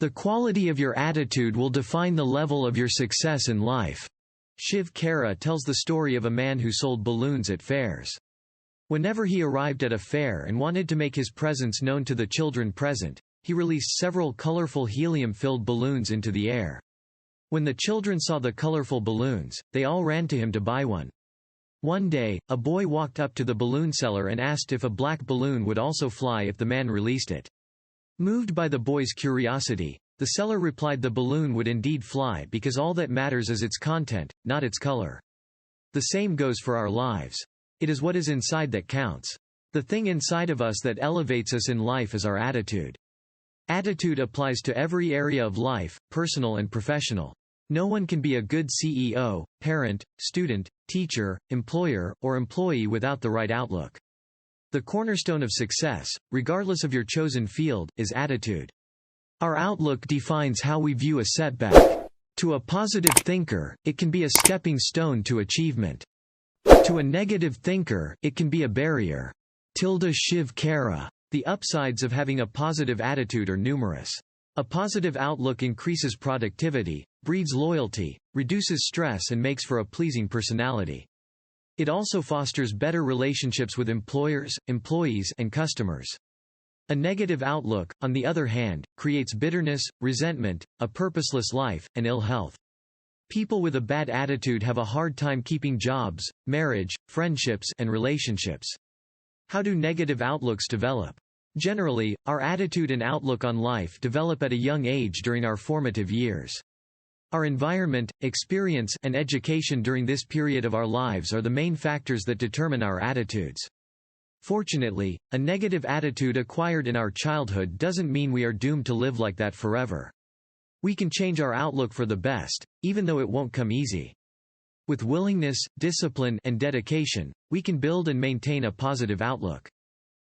The quality of your attitude will define the level of your success in life. Shiv Khera tells the story of a man who sold balloons at fairs. Whenever he arrived at a fair and wanted to make his presence known to the children present, he released several colorful helium-filled balloons into the air. When the children saw the colorful balloons, they all ran to him to buy one. One day, a boy walked up to the balloon seller and asked if a black balloon would also fly if the man released it. Moved by the boy's curiosity, the seller replied the balloon would indeed fly because all that matters is its content, not its color. The same goes for our lives. It is what is inside that counts. The thing inside of us that elevates us in life is our attitude. Attitude applies to every area of life, personal and professional. No one can be a good CEO, parent, student, teacher, employer, or employee without the right outlook. The cornerstone of success, regardless of your chosen field, is attitude. Our outlook defines how we view a setback. To a positive thinker, it can be a stepping stone to achievement. To a negative thinker, it can be a barrier. Shiv Khera. The upsides of having a positive attitude are numerous. A positive outlook increases productivity, breeds loyalty, reduces stress and makes for a pleasing personality. It also fosters better relationships with employers, employees, and customers. A negative outlook, on the other hand, creates bitterness, resentment, a purposeless life, and ill health. People with a bad attitude have a hard time keeping jobs, marriage, friendships, and relationships. How do negative outlooks develop? Generally, our attitude and outlook on life develop at a young age during our formative years. Our environment, experience, and education during this period of our lives are the main factors that determine our attitudes. Fortunately, a negative attitude acquired in our childhood doesn't mean we are doomed to live like that forever. We can change our outlook for the best, even though it won't come easy. With willingness, discipline, and dedication, we can build and maintain a positive outlook.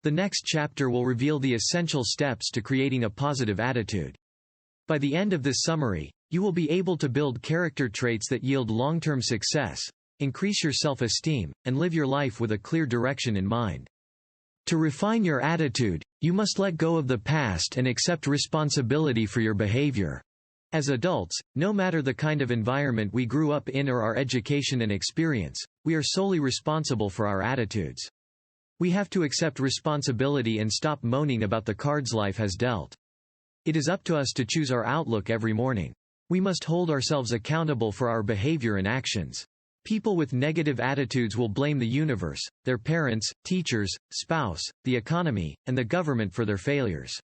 The next chapter will reveal the essential steps to creating a positive attitude. By the end of this summary, you will be able to build character traits that yield long-term success, increase your self-esteem, and live your life with a clear direction in mind. To refine your attitude, you must let go of the past and accept responsibility for your behavior. As adults, no matter the kind of environment we grew up in or our education and experience, we are solely responsible for our attitudes. We have to accept responsibility and stop moaning about the cards life has dealt. It is up to us to choose our outlook every morning. We must hold ourselves accountable for our behavior and actions. People with negative attitudes will blame the universe, their parents, teachers, spouse, the economy, and the government for their failures.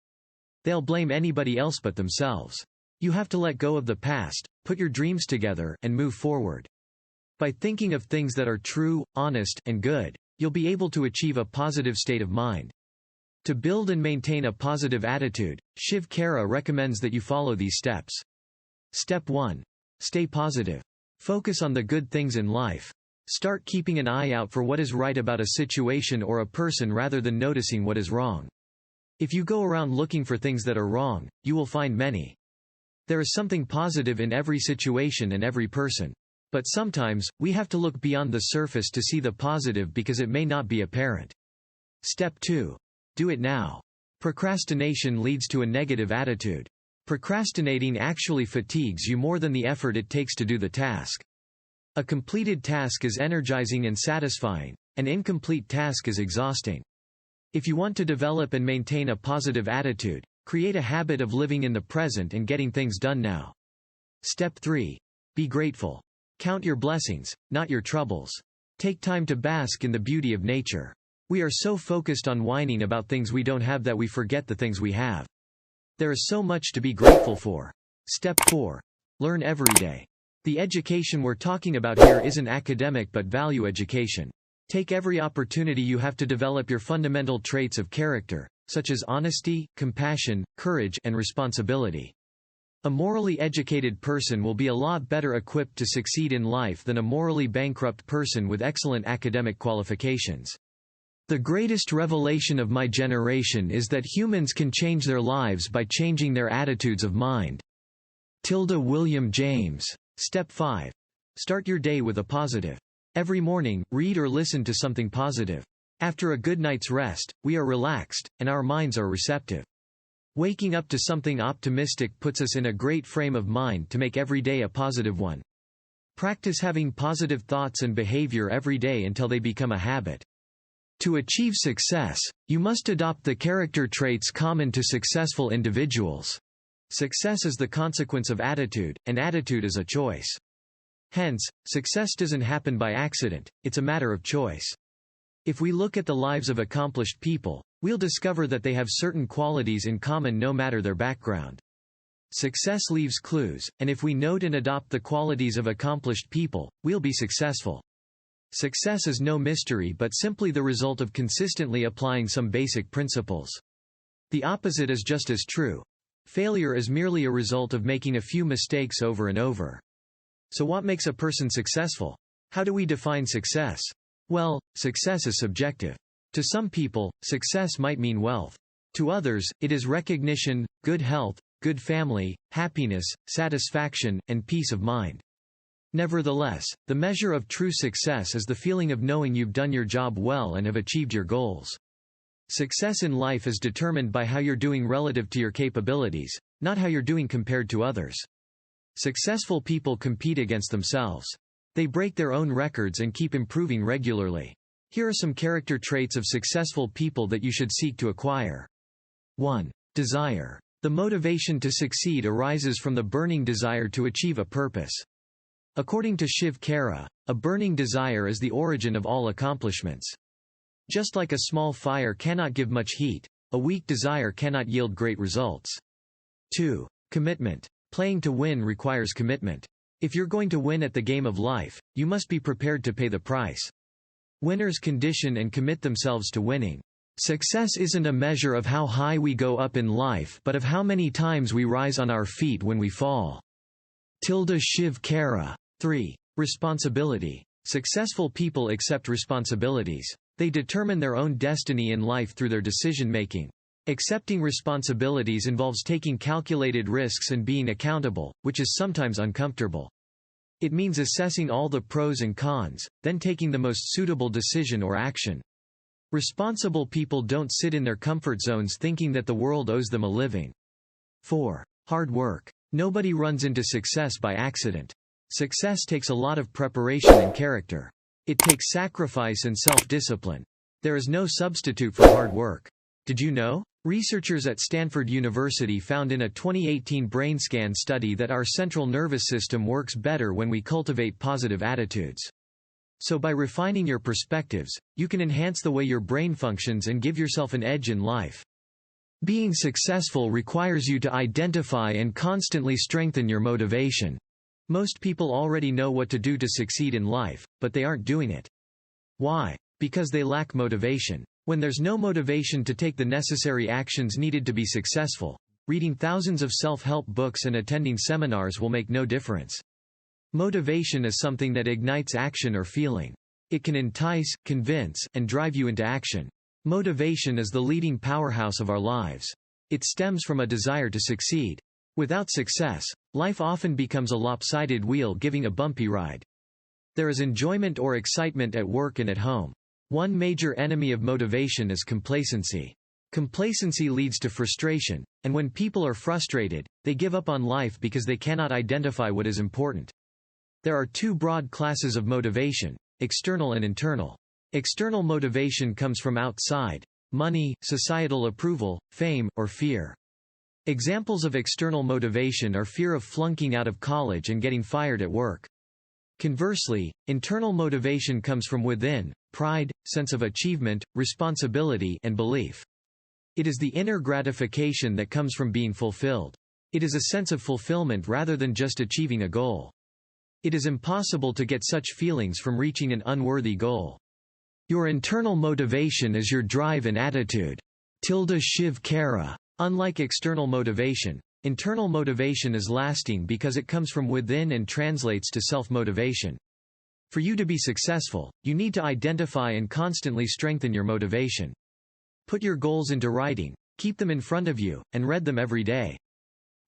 They'll blame anybody else but themselves. You have to let go of the past, put your dreams together, and move forward. By thinking of things that are true, honest, and good, you'll be able to achieve a positive state of mind. To build and maintain a positive attitude, Shiv Khera recommends that you follow these steps. Step 1. Stay positive. Focus on the good things in life. Start keeping an eye out for what is right about a situation or a person rather than noticing what is wrong. If you go around looking for things that are wrong, you will find many. There is something positive in every situation and every person. But sometimes, we have to look beyond the surface to see the positive because it may not be apparent. Step 2. Do it now. Procrastination leads to a negative attitude. Procrastinating actually fatigues you more than the effort it takes to do the task. A completed task is energizing and satisfying. An incomplete task is exhausting. If you want to develop and maintain a positive attitude, create a habit of living in the present and getting things done now. Step 3. Be grateful. Count your blessings, not your troubles. Take time to bask in the beauty of nature. We are so focused on whining about things we don't have that we forget the things we have. There is so much to be grateful for. Step 4. Learn every day. The education we're talking about here isn't academic but value education. Take every opportunity you have to develop your fundamental traits of character, such as honesty, compassion, courage, and responsibility. A morally educated person will be a lot better equipped to succeed in life than a morally bankrupt person with excellent academic qualifications. The greatest revelation of my generation is that humans can change their lives by changing their attitudes of mind. William James. Step 5. Start your day with a positive. Every morning, read or listen to something positive. After a good night's rest, we are relaxed, and our minds are receptive. Waking up to something optimistic puts us in a great frame of mind to make every day a positive one. Practice having positive thoughts and behavior every day until they become a habit. To achieve success, you must adopt the character traits common to successful individuals. Success is the consequence of attitude, and attitude is a choice. Hence, success doesn't happen by accident, it's a matter of choice. If we look at the lives of accomplished people, we'll discover that they have certain qualities in common no matter their background. Success leaves clues, and if we note and adopt the qualities of accomplished people, we'll be successful. Success is no mystery but simply the result of consistently applying some basic principles. The opposite is just as true. Failure is merely a result of making a few mistakes over and over. So what makes a person successful? How do we define success? Well, success is subjective. To some people, success might mean wealth. To others, it is recognition, good health, good family, happiness, satisfaction, and peace of mind. Nevertheless, the measure of true success is the feeling of knowing you've done your job well and have achieved your goals. Success in life is determined by how you're doing relative to your capabilities, not how you're doing compared to others. Successful people compete against themselves. They break their own records and keep improving regularly. Here are some character traits of successful people that you should seek to acquire. 1. Desire. The motivation to succeed arises from the burning desire to achieve a purpose. According to Shiv Khera, a burning desire is the origin of all accomplishments. Just like a small fire cannot give much heat, a weak desire cannot yield great results. 2. Commitment. Playing to win requires commitment. If you're going to win at the game of life, you must be prepared to pay the price. Winners condition and commit themselves to winning. Success isn't a measure of how high we go up in life but of how many times we rise on our feet when we fall. Shiv Khera. 3. Responsibility. Successful people accept responsibilities. They determine their own destiny in life through their decision-making. Accepting responsibilities involves taking calculated risks and being accountable, which is sometimes uncomfortable. It means assessing all the pros and cons, then taking the most suitable decision or action. Responsible people don't sit in their comfort zones thinking that the world owes them a living. 4. Hard work. Nobody runs into success by accident. Success takes a lot of preparation and character. It takes sacrifice and self-discipline. There is no substitute for hard work. Did you know? Researchers at Stanford University found in a 2018 brain scan study that our central nervous system works better when we cultivate positive attitudes. So by refining your perspectives, you can enhance the way your brain functions and give yourself an edge in life. Being successful requires you to identify and constantly strengthen your motivation. Most people already know what to do to succeed in life, but they aren't doing it. Why? Because they lack motivation. When there's no motivation to take the necessary actions needed to be successful, reading thousands of self-help books and attending seminars will make no difference. Motivation is something that ignites action or feeling. It can entice, convince, and drive you into action. Motivation is the leading powerhouse of our lives. It stems from a desire to succeed. Without success, life often becomes a lopsided wheel giving a bumpy ride. There is enjoyment or excitement at work and at home. One major enemy of motivation is complacency. Complacency leads to frustration, and when people are frustrated, they give up on life because they cannot identify what is important. There are two broad classes of motivation: external and internal. External motivation comes from outside: money, societal approval, fame, or fear. Examples of external motivation are fear of flunking out of college and getting fired at work. Conversely, internal motivation comes from within: pride, sense of achievement, responsibility, and belief. It is the inner gratification that comes from being fulfilled. It is a sense of fulfillment rather than just achieving a goal. It is impossible to get such feelings from reaching an unworthy goal. Your internal motivation is your drive and attitude. Shiv Khera. Unlike external motivation, internal motivation is lasting because it comes from within and translates to self-motivation. For you to be successful, you need to identify and constantly strengthen your motivation. Put your goals into writing, keep them in front of you, and read them every day.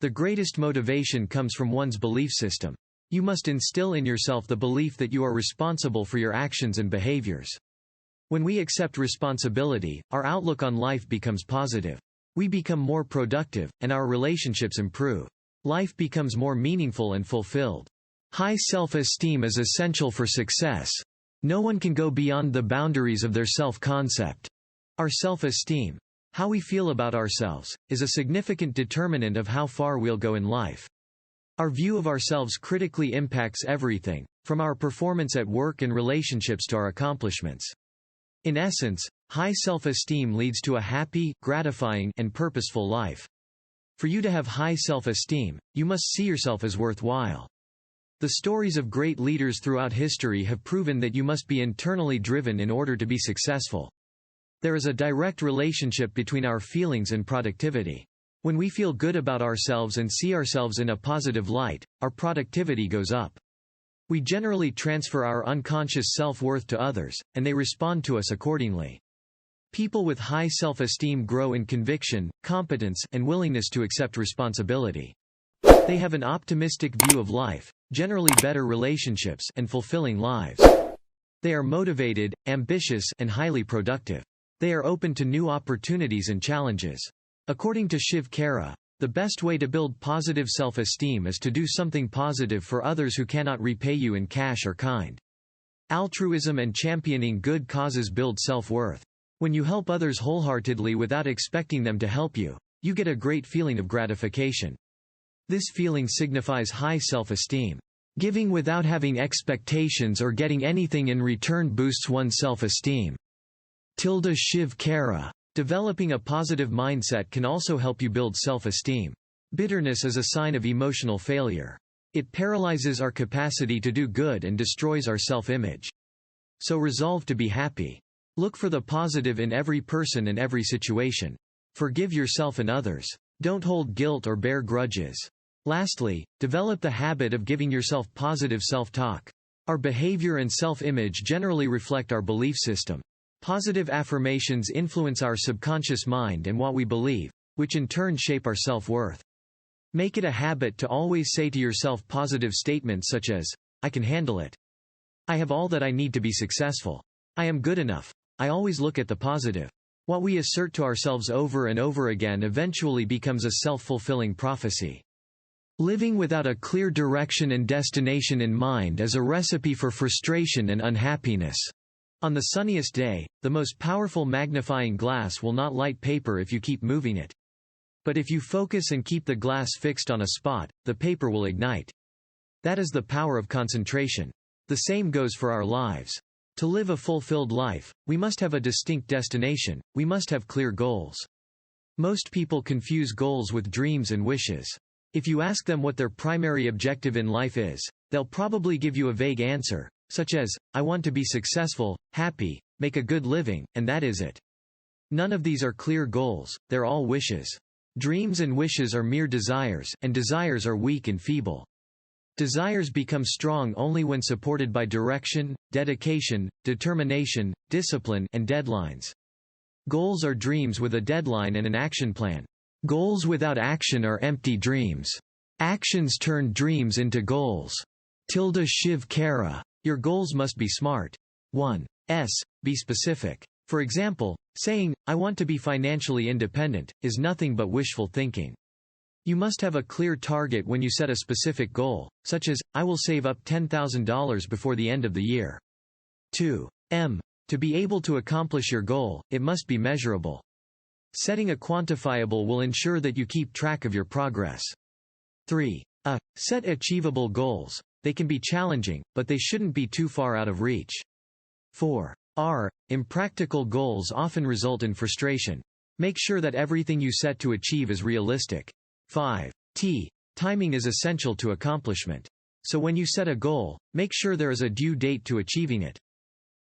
The greatest motivation comes from one's belief system. You must instill in yourself the belief that you are responsible for your actions and behaviors. When we accept responsibility, our outlook on life becomes positive. We become more productive, and our relationships improve. Life becomes more meaningful and fulfilled. High self-esteem is essential for success. No one can go beyond the boundaries of their self-concept. Our self-esteem, how we feel about ourselves, is a significant determinant of how far we'll go in life. Our view of ourselves critically impacts everything, from our performance at work and relationships to our accomplishments. In essence, high self-esteem leads to a happy, gratifying, and purposeful life. For you to have high self-esteem, you must see yourself as worthwhile. The stories of great leaders throughout history have proven that you must be internally driven in order to be successful. There is a direct relationship between our feelings and productivity. When we feel good about ourselves and see ourselves in a positive light, our productivity goes up. We generally transfer our unconscious self-worth to others, and they respond to us accordingly. People with high self-esteem grow in conviction, competence, and willingness to accept responsibility. They have an optimistic view of life, generally better relationships, and fulfilling lives. They are motivated, ambitious, and highly productive. They are open to new opportunities and challenges. According to Shiv Khera, the best way to build positive self-esteem is to do something positive for others who cannot repay you in cash or kind. Altruism and championing good causes build self-worth. When you help others wholeheartedly without expecting them to help you, you get a great feeling of gratification. This feeling signifies high self-esteem. Giving without having expectations or getting anything in return boosts one's self-esteem. Shiv Khera. Developing a positive mindset can also help you build self-esteem. Bitterness is a sign of emotional failure. It paralyzes our capacity to do good and destroys our self-image. So resolve to be happy. Look for the positive in every person and every situation. Forgive yourself and others. Don't hold guilt or bear grudges. Lastly, develop the habit of giving yourself positive self-talk. Our behavior and self-image generally reflect our belief system. Positive affirmations influence our subconscious mind and what we believe, which in turn shape our self-worth. Make it a habit to always say to yourself positive statements such as, "I can handle it. I have all that I need to be successful. I am good enough." I always look at the positive. What we assert to ourselves over and over again eventually becomes a self-fulfilling prophecy. Living without a clear direction and destination in mind is a recipe for frustration and unhappiness. On the sunniest day, the most powerful magnifying glass will not light paper if you keep moving it. But if you focus and keep the glass fixed on a spot, the paper will ignite. That is the power of concentration. The same goes for our lives. To live a fulfilled life, we must have a distinct destination, we must have clear goals. Most people confuse goals with dreams and wishes. If you ask them what their primary objective in life is, they'll probably give you a vague answer, such as, "I want to be successful, happy, make a good living, and that is it." None of these are clear goals, they're all wishes. Dreams and wishes are mere desires, and desires are weak and feeble. Desires become strong only when supported by direction, dedication, determination, discipline, and deadlines. Goals are dreams with a deadline and an action plan. Goals without action are empty dreams. Actions turn dreams into goals. Shiv Khera. Your goals must be smart. 1. Be specific. For example, saying, "I want to be financially independent," is nothing but wishful thinking. You must have a clear target when you set a specific goal, such as, "I will save up $10,000 before the end of the year." 2. To be able to accomplish your goal, it must be measurable. Setting a quantifiable will ensure that you keep track of your progress. 3. Set achievable goals. They can be challenging, but they shouldn't be too far out of reach. 4. Impractical goals often result in frustration. Make sure that everything you set to achieve is realistic. 5. Timing is essential to accomplishment. So when you set a goal, make sure there is a due date to achieving it.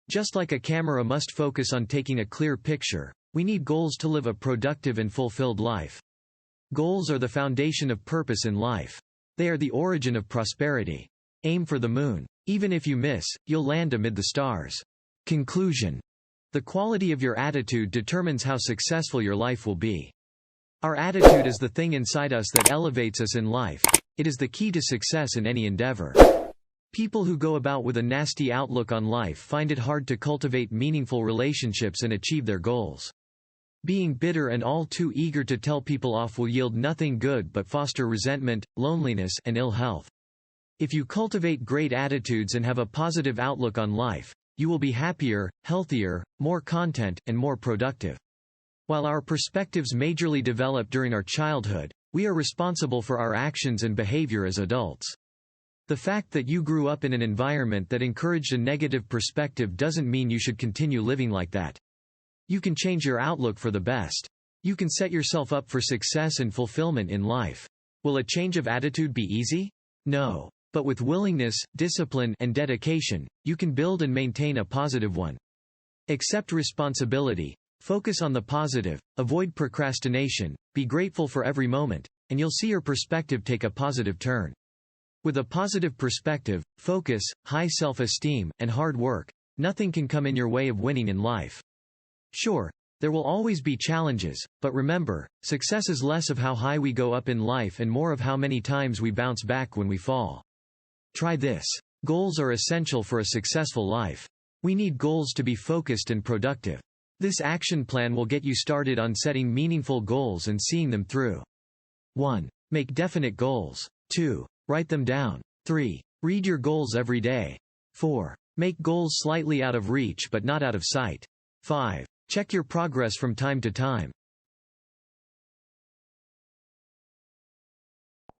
Just like a camera must focus on taking a clear picture, we need goals to live a productive and fulfilled life. Goals are the foundation of purpose in life. They are the origin of prosperity. Aim for the moon. Even if you miss, you'll land amid the stars. Conclusion. The quality of your attitude determines how successful your life will be. Our attitude is the thing inside us that elevates us in life. It is the key to success in any endeavor. People who go about with a nasty outlook on life find it hard to cultivate meaningful relationships and achieve their goals. Being bitter and all too eager to tell people off will yield nothing good but foster resentment, loneliness, and ill health. If you cultivate great attitudes and have a positive outlook on life, you will be happier, healthier, more content, and more productive. While our perspectives majorly develop during our childhood, we are responsible for our actions and behavior as adults. The fact that you grew up in an environment that encouraged a negative perspective doesn't mean you should continue living like that. You can change your outlook for the best. You can set yourself up for success and fulfillment in life. Will a change of attitude be easy? No. But with willingness, discipline, and dedication, you can build and maintain a positive one. Accept responsibility, focus on the positive, avoid procrastination, be grateful for every moment, and you'll see your perspective take a positive turn. With a positive perspective, focus, high self-esteem, and hard work, nothing can come in your way of winning in life. Sure, there will always be challenges, but remember, success is less of how high we go up in life and more of how many times we bounce back when we fall. Try this. Goals are essential for a successful life. We need goals to be focused and productive. This action plan will get you started on setting meaningful goals and seeing them through. 1. Make definite goals. 2. Write them down. 3. Read your goals every day. 4. Make goals slightly out of reach but not out of sight. 5. Check your progress from time to time.